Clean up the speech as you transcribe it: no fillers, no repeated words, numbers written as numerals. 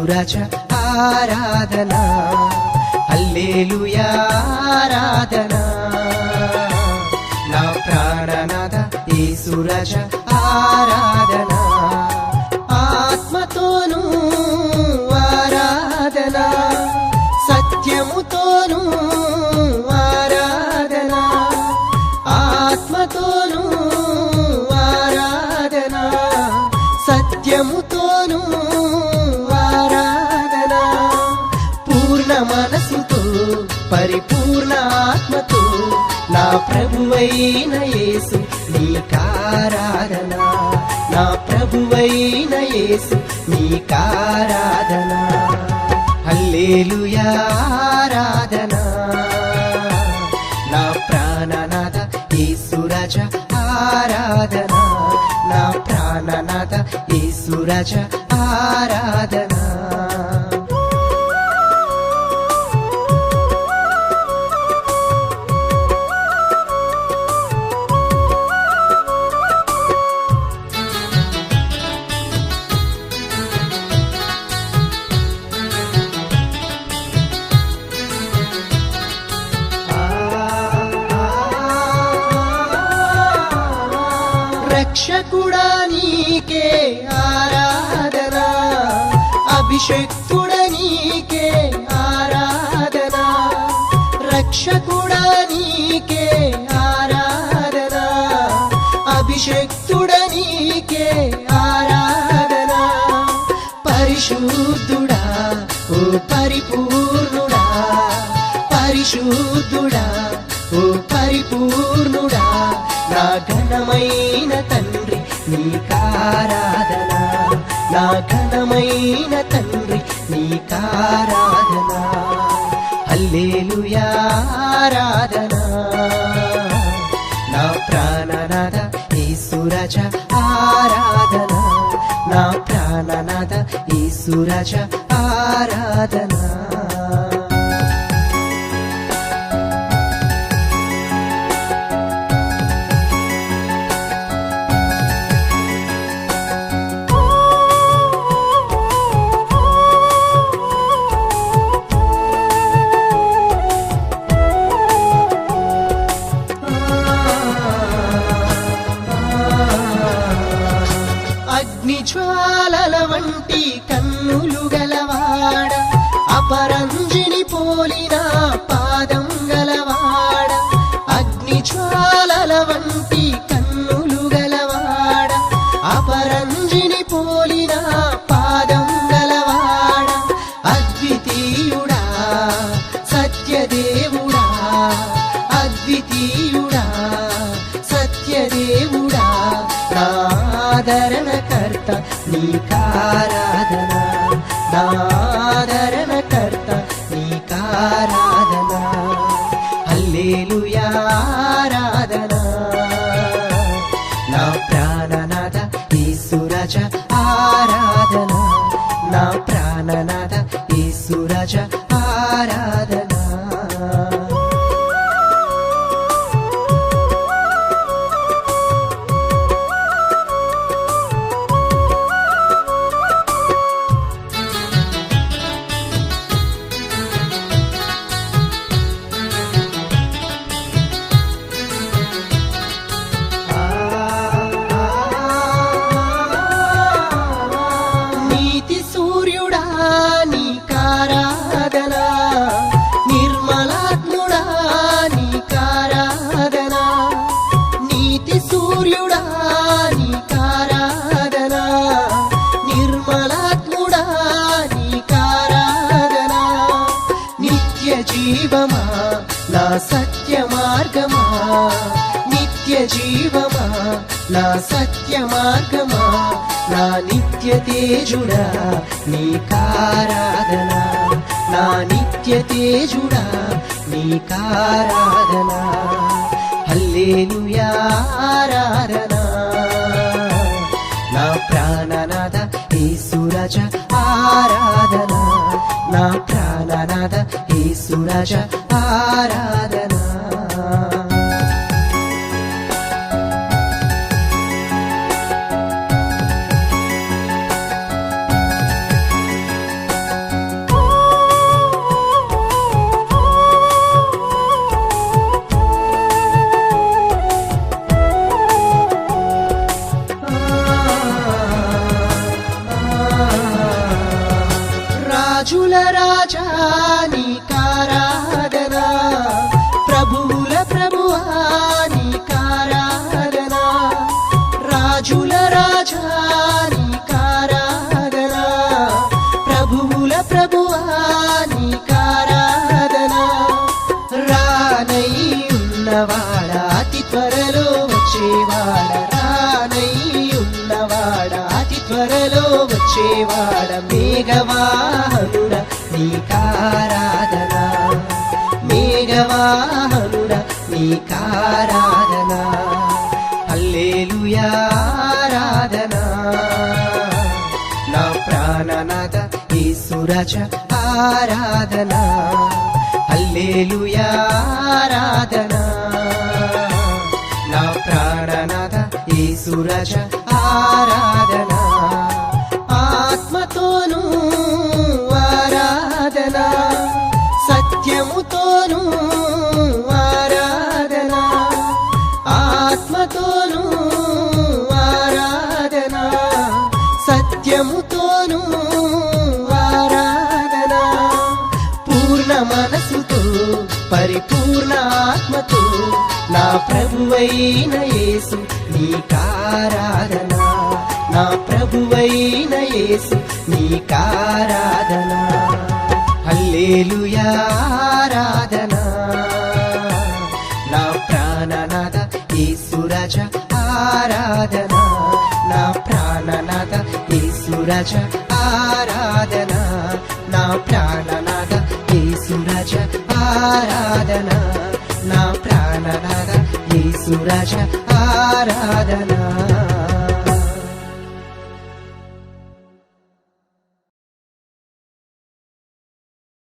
యేసురాజ ఆరాధనా, హల్లెలూయా ఆరాధనా. నా ప్రాణనాథ యేసురాజ ఆరాధనా, ఆత్మతోనూ ఆరాధనా, సత్యముతోనూ ఆరాధనా, ఆత్మతోనూ ఆరాధనా, సత్యముతోనూ ఆరాధనా. పూర్ణ మనసుతో పరిపూర్ణ ఆత్మతో నా ప్రభువైన యేసు నీకారాధనా, నా ప్రభువైన యేసు నీకారాధనా. హల్లెలూయా ఆరాధనా. నా ప్రాణనాథ యేసురాజ ఆరాధనా, నా ప్రాణనాథ యేసురాజ ఆరాధనా. రక్షకుడా నీకే ఆరాధనా, అభిషక్తుడా నీకే ఆరాధనా, రక్షకుడా నీకే ఆరాధనా, అభిషక్తుడా నీకే ఆరాధనా. పరిశుద్ధుడా ఓ పరిపూర్ణుడా, పరిశుద్ధుడా ఓ పరిపూర్ణుడా, నా ఘనమైన తండ్రి నీకారాధనా, నా ఘనమైన తండ్రి నీకారాధనా. హల్లెలూయా ఆరాధనా. నా ప్రాణనాథ యేసురాజ ఆరాధనా, నా ప్రాణనాథ యేసురాజ ఆరాధనా. అగ్నిజ్వాలల వంటి కన్నులు గలవాడ, అపరంజిని పోలిన పాదం గలవాడ, అగ్నిజ్వాలల వంటి కన్నులు గలవాడ, అపరంజిని పోలిన పాదం గలవాడ, అద్వితీయుడా సత్యదేవుడా, అద్వితీయుడా సత్యదేవుడా, నాదరణకర్త నీకారాధనా, నాదరణకర్త నీకారాధనా. హల్లెలూయా ఆరాధనా. నా ప్రాణనాథ యేసురాజ ఆరాధనా, నా ప్రాణనాథ యేసురాజ ఆరాధనా. నీతి సూర్యుడా నీకారాధనా, నిర్మలాత్ముడా నీకారాధనా, నీతి సూర్యుడా నీకారాధనా, నిర్మలాత్ముడా నీకారాధనా. నిత్య జీవమా నా సత్య మార్గమా, నిత్య జీవమా నా సత్య మార్గమా, నా నిత్య తేజుడా నీకారాధనా, నా నిత్య తేజుడా నీకారాధనా. హల్లెలూయా ఆరాధనా. నా ప్రాణనాథ యేసురాజ ఆరాధనా, నా ప్రాణనాథ యేసురాజ ఆరాధనా. రాజుల రాజా నీకారాధన, ప్రభువుల ప్రభువా నీకారాధన, రాజుల రాజా నీకారాధన, ప్రభువుల ప్రభువా నీకారాధన. రానై ఉన్నవాడ అతి త్వరలో వచ్చేవాడ, రానై ఉన్నవాడ అతి త్వరలో వచ్చేవాడ, మేఘవాహనుడ నీకారాధన, మేఘవాహనుడ నీకారాధన. హల్లెలూయా ఆరాధన, నా ప్రాణనాథ యేసు రాజా ఆరాధన. హల్లెలూయా ఆరాధన, నా ప్రాణనాథ యేసు రాజా ఆరాధన. ఆత్మతోనూ ఆరాధన, సత్యముతోనూ ఆరాధన, ఆత్మతోనూ ఆరాధన, సత్యముతోనూ ఆరాధన. పూర్ణ మనసుతో పరిపూర్ణ ఆత్మతో నా ప్రభువైన యేసు నీకారాధన, నా ప్రభువైన యేసు నీకారాధన. హల్లెలూయా ఆరాధన, నా ప్రాణనాథ యేసు రాజా ఆరాధన, నా ప్రాణనాథ యేసు రాజా ఆరాధన, నా ప్రాణనాథ యేసు రాజా ఆరాధన, నా ప్రాణనాథ యేసు రాజా ఆరాధన.